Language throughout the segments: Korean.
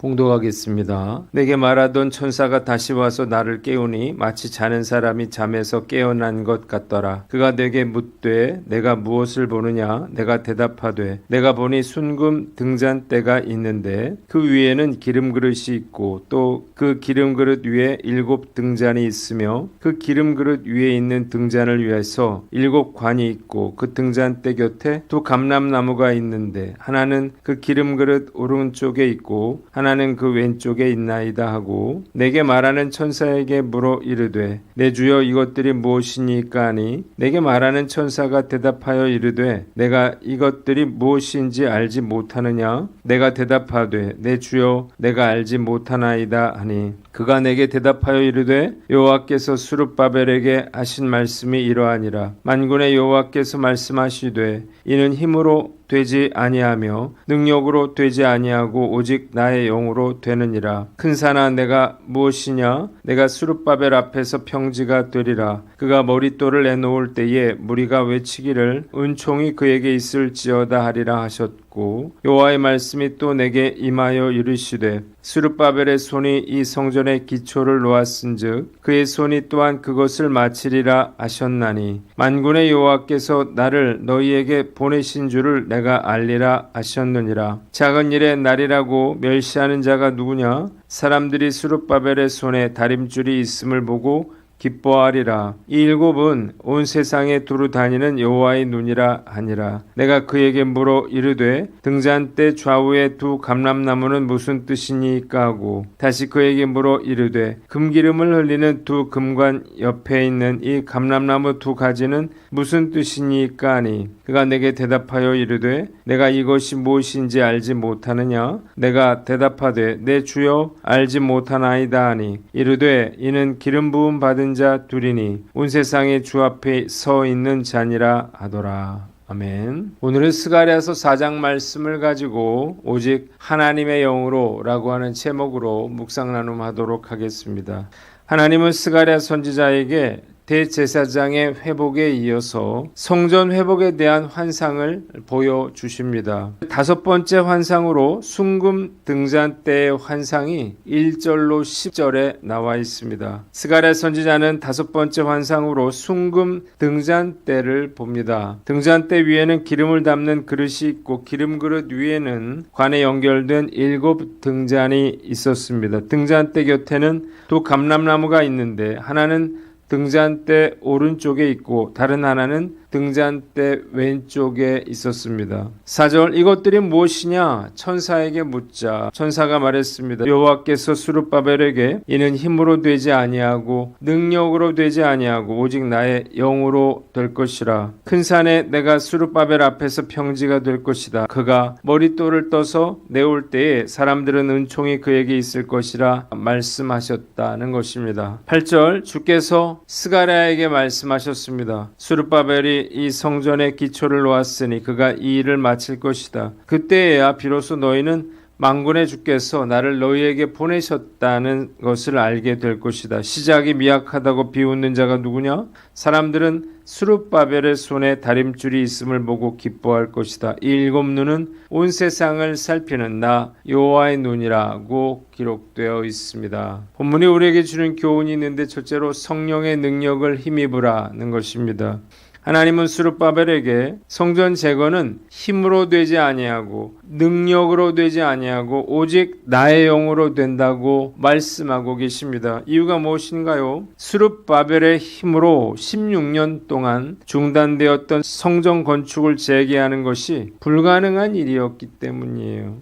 봉독하겠습니다. 내게 말하던 천사가 다시 와서 나를 깨우니 마치 자는 사람이 잠에서 깨어난 것 같더라. 그가 내게 묻되 내가 무엇을 보느냐? 내가 대답하되 내가 보니 순금 등잔대가 있는데 그 위에는 기름그릇이 있고 또 그 기름그릇 위에 7 등잔이 있으며 그 기름그릇 위에 있는 등잔을 위해서 7 관이 있고 그 등잔대 곁에 2 감람나무가 있는데 하나는 그 기름그릇 오른쪽에 있고 하나는 그 왼쪽에 있나이다 하고 내게 말하는 천사에게 물어 이르되 내 주여 이것들이 무엇이니까 하니 내게 말하는 천사가 대답하여 이르되 내가 이것들이 무엇인지 알지 못하느냐? 내가 대답하되 내 주여 내가 알지 못하나이다 하니 그가 내게 대답하여 이르되 여호와께서 스룹바벨에게 하신 말씀이 이러하니라. 만군의 여호와께서 말씀하시되 이는 힘으로 되지 아니하며 능력으로 되지 아니하고 오직 나의 영으로 되느니라. 큰 산아 내가 무엇이냐? 내가 스룹바벨 앞에서 평지가 되리라. 그가 머릿돌을 내놓을 때에 무리가 외치기를 은총이 그에게 있을지어다 하리라 하셨고 여호와의 말씀이 또 내게 임하여 이르시되 스룹바벨의 손이 이 성전의 기초를 놓았은즉 그의 손이 또한 그것을 마치리라 하셨나니 만군의 여호와께서 나를 너희에게 보내신 줄을 내가 알리라 하셨느니라. 작은 일의 날이라고 멸시하는 자가 누구냐? 사람들이 스룹바벨의 손에 다림줄이 있음을 보고 기뻐하리라. 이 7은 온 세상에 두루 다니는 여호와의 눈이라 하니라. 내가 그에게 물어 이르되 등잔대 좌우의 2 감람나무는 무슨 뜻이니까 하고 다시 그에게 물어 이르되 금기름을 흘리는 2 금관 옆에 있는 이 감람나무 2 가지는 무슨 뜻이니까 하니 그가 내게 대답하여 이르되 내가 이것이 무엇인지 알지 못하느냐? 내가 대답하되 내 주여 알지 못하나이다 하니 이르되 이는 기름 부음 받은 자 둘이니 온 세상의 주 앞에 서 있는 자니라 하더라. 아멘. 오늘은 스가랴서 4장 말씀을 가지고 오직 하나님의 영으로 라고 하는 제목으로 묵상 나눔하도록 하겠습니다. 하나님은 스가랴 선지자에게 대제사장의 회복에 이어서 성전 회복에 대한 환상을 보여주십니다. 5번째 환상으로 순금 등잔대의 환상이 1절로 10절에 나와 있습니다. 스가랴 선지자는 5번째 환상으로 순금 등잔대를 봅니다. 등잔대 위에는 기름을 담는 그릇이 있고 기름 그릇 위에는 관에 연결된 7 등잔이 있었습니다. 등잔대 곁에는 2 감람나무가 있는데 하나는 등잔대 오른쪽에 있고 다른 하나는 등잔대 왼쪽에 있었습니다. 4절 이것들이 무엇이냐? 천사에게 묻자 천사가 말했습니다. 여호와께서 스룹바벨에게 이는 힘으로 되지 아니하고 능력으로 되지 아니하고 오직 나의 영으로 될 것이라. 큰 산에 내가 스룹바벨 앞에서 평지가 될 것이다. 그가 머릿돌을 떠서 내올 때에 사람들은 은총이 그에게 있을 것이라 말씀하셨다는 것입니다. 8절 주께서 스가랴에게 말씀하셨습니다. 스룹바벨이 이 성전의 기초를 놓았으니 그가 이 일을 마칠 것이다. 그때에야 비로소 너희는 만군의 주께서 나를 너희에게 보내셨다는 것을 알게 될 것이다. 시작이 미약하다고 비웃는 자가 누구냐? 사람들은 스룹바벨의 손에 다림줄이 있음을 보고 기뻐할 것이다. 이 7 눈은 온 세상을 살피는 나 여호와의 눈이라고 기록되어 있습니다. 본문이 우리에게 주는 교훈이 있는데 첫째로 성령의 능력을 힘입으라는 것입니다. 하나님은 스룹바벨에게 성전 재건은 힘으로 되지 아니하고 능력으로 되지 아니하고 오직 나의 영으로 된다고 말씀하고 계십니다. 이유가 무엇인가요? 스룹바벨의 힘으로 16년 동안 중단되었던 성전 건축을 재개하는 것이 불가능한 일이었기 때문이에요.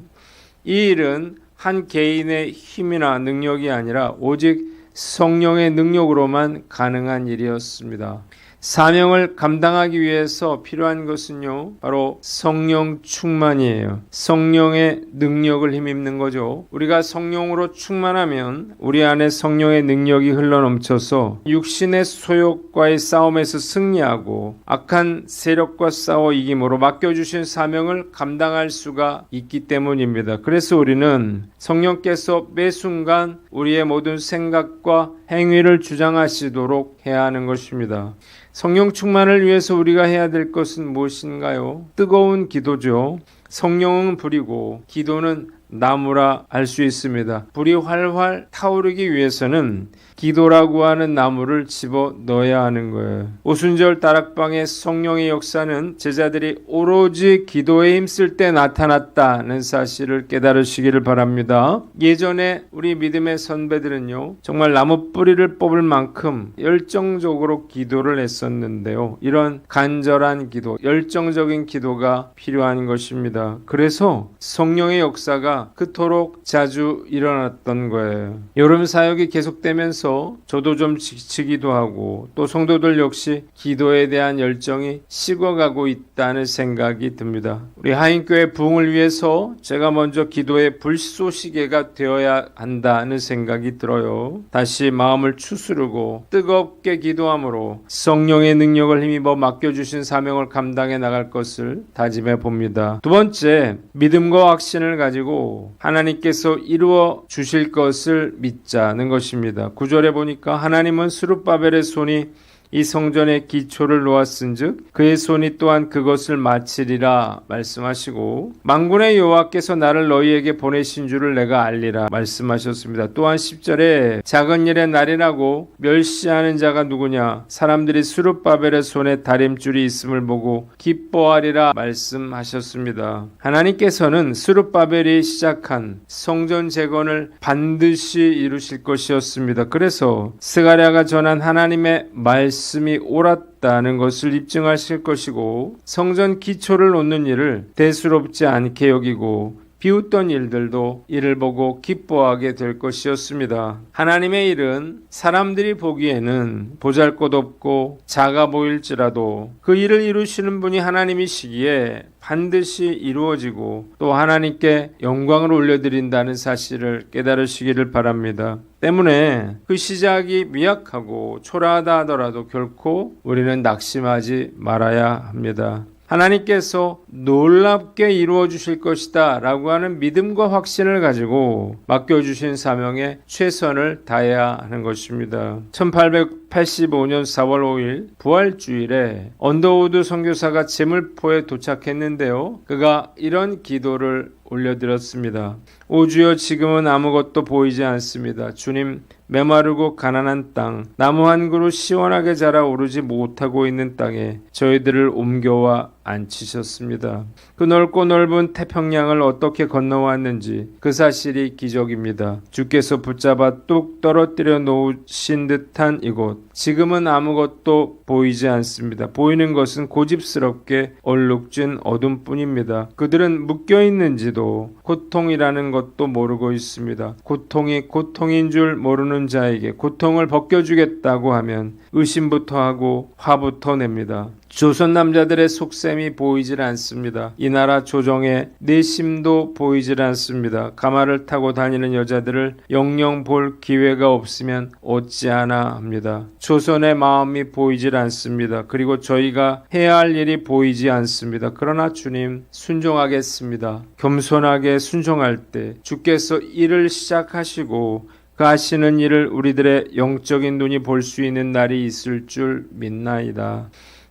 이 일은 한 개인의 힘이나 능력이 아니라 오직 성령의 능력으로만 가능한 일이었습니다. 사명을 감당하기 위해서 필요한 것은요, 바로 성령 충만이에요. 성령의 능력을 힘입는 거죠. 우리가 성령으로 충만하면 우리 안에 성령의 능력이 흘러넘쳐서 육신의 소욕과의 싸움에서 승리하고 악한 세력과 싸워 이김으로 맡겨주신 사명을 감당할 수가 있기 때문입니다. 그래서 우리는 성령께서 매 순간 우리의 모든 생각과 행위를 주장하시도록 해야 하는 것입니다. 성령 충만을 위해서 우리가 해야 될 것은 무엇인가요? 뜨거운 기도죠. 성령은 불이고 기도는 나무라 할 수 있습니다. 불이 활활 타오르기 위해서는 기도라고 하는 나무를 집어 넣어야 하는 거예요. 오순절 다락방의 성령의 역사는 제자들이 오로지 기도에 힘쓸 때 나타났다는 사실을 깨달으시기를 바랍니다. 예전에 우리 믿음의 선배들은요, 정말 나무 뿌리를 뽑을 만큼 열정적으로 기도를 했었는데요. 이런 간절한 기도, 열정적인 기도가 필요한 것입니다. 그래서 성령의 역사가 그토록 자주 일어났던 거예요. 여름 사역이 계속되면서 저도 좀 지치기도 하고 또 성도들 역시 기도에 대한 열정이 식어가고 있다는 생각이 듭니다. 우리 하인교회 부흥을 위해서 제가 먼저 기도의 불쏘시개가 되어야 한다는 생각이 들어요. 다시 마음을 추스르고 뜨겁게 기도함으로 성령의 능력을 힘입어 맡겨주신 사명을 감당해 나갈 것을 다짐해 봅니다. 두 번째, 믿음과 확신을 가지고 하나님께서 이루어 주실 것을 믿자는 것입니다. 9절에 보니까 하나님은 스룹바벨의 손이 이 성전의 기초를 놓았은즉 그의 손이 또한 그것을 마치리라 말씀하시고, 만군의 여호와께서 나를 너희에게 보내신 줄을 내가 알리라 말씀하셨습니다. 또한 10절에 작은 일의 날이라고 멸시하는 자가 누구냐, 사람들이 스룹바벨의 손에 다림줄이 있음을 보고 기뻐하리라 말씀하셨습니다. 하나님께서는 스룹바벨이 시작한 성전 재건을 반드시 이루실 것이었습니다. 그래서 스가랴가 전한 하나님의 말씀이 옳았다는 것을 입증하실 것이고, 성전 기초를 놓는 일을 대수롭지 않게 여기고 비웃던 일들도 이를 보고 기뻐하게 될 것이었습니다. 하나님의 일은 사람들이 보기에는 보잘것없고 작아 보일지라도 그 일을 이루시는 분이 하나님이시기에 반드시 이루어지고 또 하나님께 영광을 올려드린다는 사실을 깨달으시기를 바랍니다. 때문에 그 시작이 미약하고 초라하다 하더라도 결코 우리는 낙심하지 말아야 합니다. 하나님께서 놀랍게 이루어 주실 것이다 라고 하는 믿음과 확신을 가지고 맡겨주신 사명에 최선을 다해야 하는 것입니다. 1885년 4월 5일 부활주일에 언더우드 선교사가 제물포에 도착했는데요. 그가 이런 기도를 올려드렸습니다. 오 주여, 지금은 아무것도 보이지 않습니다. 주님, 메마르고 가난한 땅, 나무 한 그루 시원하게 자라 오르지 못하고 있는 땅에 저희들을 옮겨와 앉히셨습니다. 그 넓고 넓은 태평양을 어떻게 건너왔는지 그 사실이 기적입니다. 주께서 붙잡아 뚝 떨어뜨려 놓으신 듯한 이곳, 지금은 아무것도 보이지 않습니다. 보이는 것은 고집스럽게 얼룩진 어둠뿐입니다. 그들은 묶여있는지도 고통이라는 것도 모르고 있습니다. 고통이 고통인 줄 모르는 자에게 고통을 벗겨주겠다고 하면 의심부터 하고 화부터 냅니다. 조선 남자들의 속셈이 보이질 않습니다. 이 나라 조정의 내심도 보이질 않습니다. 가마를 타고 다니는 여자들을 영영 볼 기회가 없으면 어찌하나 합니다. 조선의 마음이 보이질 않습니다. 그리고 저희가 해야 할 일이 보이지 않습니다. 그러나 주님, 순종하겠습니다. 겸손하게 순종할 때 주께서 일을 시작하시고 그 하시는 일을 우리들의 영적인 눈이 볼 수 있는 날이 있을 줄 믿나이다.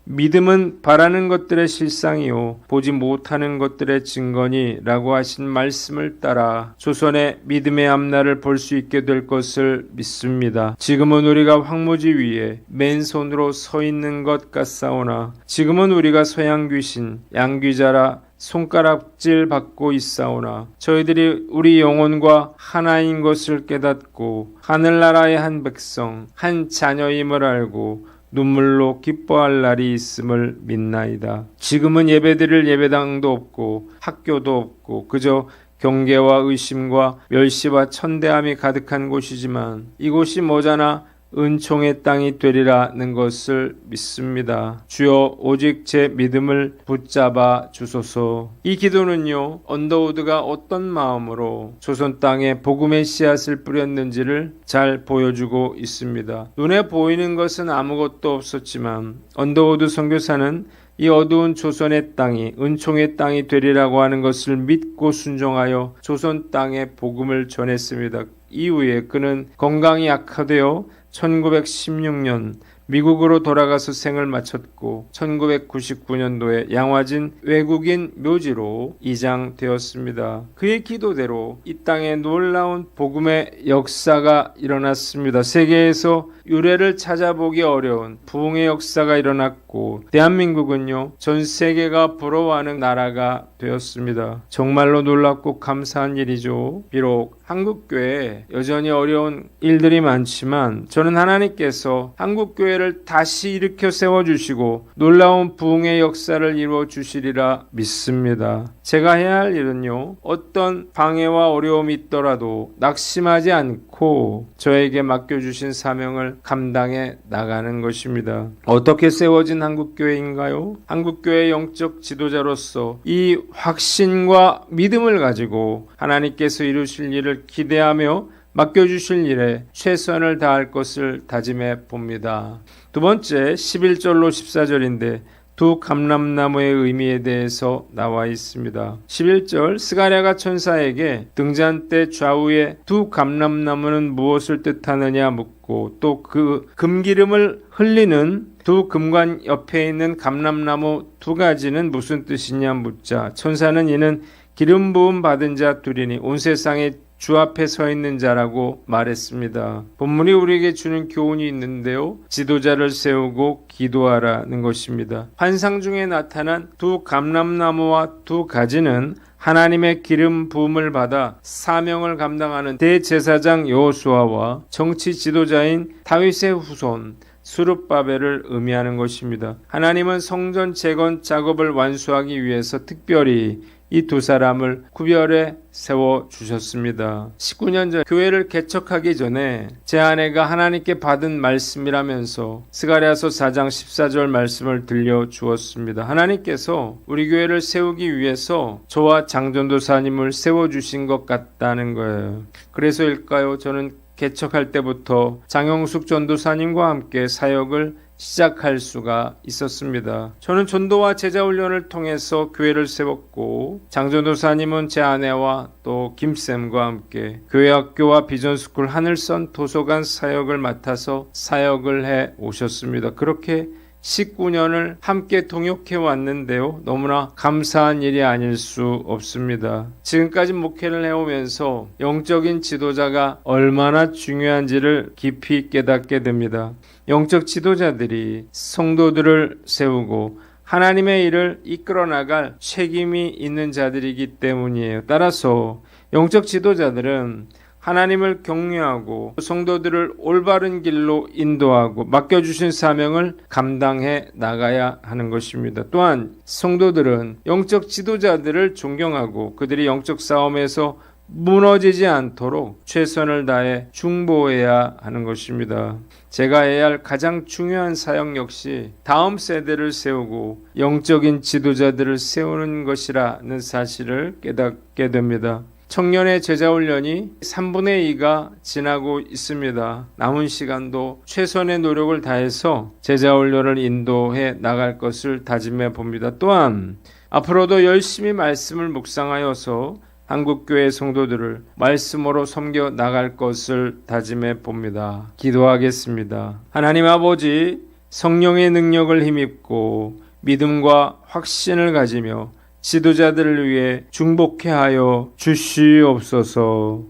믿음은 바라는 것들의 실상이요 보지 못하는 것들의 증거니 라고 하신 말씀을 따라 조선의 믿음의 앞날을 볼 수 있게 될 것을 믿습니다. 지금은 우리가 황무지 위에 맨손으로 서 있는 것 같사오나 지금은 우리가 서양 귀신 양귀자라 손가락질 받고 있사오나 저희들이 우리 영혼과 하나인 것을 깨닫고 하늘나라의 한 백성 한 자녀임을 알고 눈물로 기뻐할 날이 있음을 믿나이다. 지금은 예배드릴 예배당도 없고 학교도 없고 그저 경계와 의심과 멸시와 천대함이 가득한 곳이지만 이곳이 머지않아 은총의 땅이 되리라는 것을 믿습니다. 주여, 오직 제 믿음을 붙잡아 주소서. 이 기도는요, 언더우드가 어떤 마음으로 조선 땅에 복음의 씨앗을 뿌렸는지를 잘 보여주고 있습니다. 눈에 보이는 것은 아무것도 없었지만 언더우드 선교사는 이 어두운 조선의 땅이 은총의 땅이 되리라고 하는 것을 믿고 순종하여 조선 땅에 복음을 전했습니다. 이후에 그는 건강이 악화되어 1916년 미국으로 돌아가서 생을 마쳤고 1999년도에 양화진 외국인 묘지로 이장되었습니다. 그의 기도대로 이 땅에 놀라운 복음의 역사가 일어났습니다. 세계에서 유래를 찾아보기 어려운 부흥의 역사가 일어났고 대한민국은요 전 세계가 부러워하는 나라가 되었습니다. 정말로 놀랍고 감사한 일이죠. 비록 한국교회에 여전히 어려운 일들이 많지만 저는 하나님께서 한국교회를 다시 일으켜 세워주시고 놀라운 부흥의 역사를 이루어주시리라 믿습니다. 제가 해야 할 일은요 어떤 방해와 어려움이 있더라도 낙심하지 않고 저에게 맡겨주신 사명을 감당해 나가는 것입니다. 어떻게 세워진 한국교회인가요? 한국교회의 영적 지도자로서 이 확신과 믿음을 가지고 하나님께서 이루실 일을 기대하며 맡겨주실 일에 최선을 다할 것을 다짐해 봅니다. 두 번째 11절로 14절인데 두 감람나무의 의미에 대해서 나와 있습니다. 11절 스가랴가 천사에게 등잔 때 좌우에 두 감람나무는 무엇을 뜻하느냐 묻고 또 그 금기름을 흘리는 두 금관 옆에 있는 감람나무 두 가지는 무슨 뜻이냐 묻자 천사는 이는 기름 부음 받은 자 둘이니 온 세상에 주 앞에 서 있는 자라고 말했습니다. 본문이 우리에게 주는 교훈이 있는데요. 지도자를 세우고 기도하라는 것입니다. 환상 중에 나타난 두 감람나무와 두 가지는 하나님의 기름 부음을 받아 사명을 감당하는 대제사장 여호수아와 정치 지도자인 다윗의 후손 스룹바벨을 의미하는 것입니다. 하나님은 성전 재건 작업을 완수하기 위해서 특별히 이 두 사람을 구별해 세워주셨습니다. 19년 전 교회를 개척하기 전에 제 아내가 하나님께 받은 말씀이라면서 스가랴서 4장 14절 말씀을 들려주었습니다. 하나님께서 우리 교회를 세우기 위해서 저와 장전도사님을 세워주신 것 같다는 거예요. 그래서일까요? 저는 개척할 때부터 장영숙 전도사님과 함께 사역을 시작할 수가 있었습니다. 저는 전도와 제자훈련을 통해서 교회를 세웠고 장전도사님은 제 아내와 또 김쌤과 함께 교회학교와 비전스쿨 하늘선 도서관 사역을 맡아서 사역을 해 오셨습니다. 그렇게 19년을 함께 동역해 왔는데요. 너무나 감사한 일이 아닐 수 없습니다. 지금까지 목회를 해오면서 영적인 지도자가 얼마나 중요한지를 깊이 깨닫게 됩니다. 영적 지도자들이 성도들을 세우고 하나님의 일을 이끌어 나갈 책임이 있는 자들이기 때문이에요. 따라서 영적 지도자들은 하나님을 경외하고 성도들을 올바른 길로 인도하고 맡겨주신 사명을 감당해 나가야 하는 것입니다. 또한 성도들은 영적 지도자들을 존경하고 그들이 영적 싸움에서 무너지지 않도록 최선을 다해 중보해야 하는 것입니다. 제가 해야 할 가장 중요한 사역 역시 다음 세대를 세우고 영적인 지도자들을 세우는 것이라는 사실을 깨닫게 됩니다. 청년의 제자훈련이 3분의 2가 지나고 있습니다. 남은 시간도 최선의 노력을 다해서 제자훈련을 인도해 나갈 것을 다짐해 봅니다. 또한 앞으로도 열심히 말씀을 묵상하여서 한국교회 성도들을 말씀으로 섬겨 나갈 것을 다짐해 봅니다. 기도하겠습니다. 하나님 아버지, 성령의 능력을 힘입고 믿음과 확신을 가지며 지도자들을 위해 중복해 하여 주시옵소서.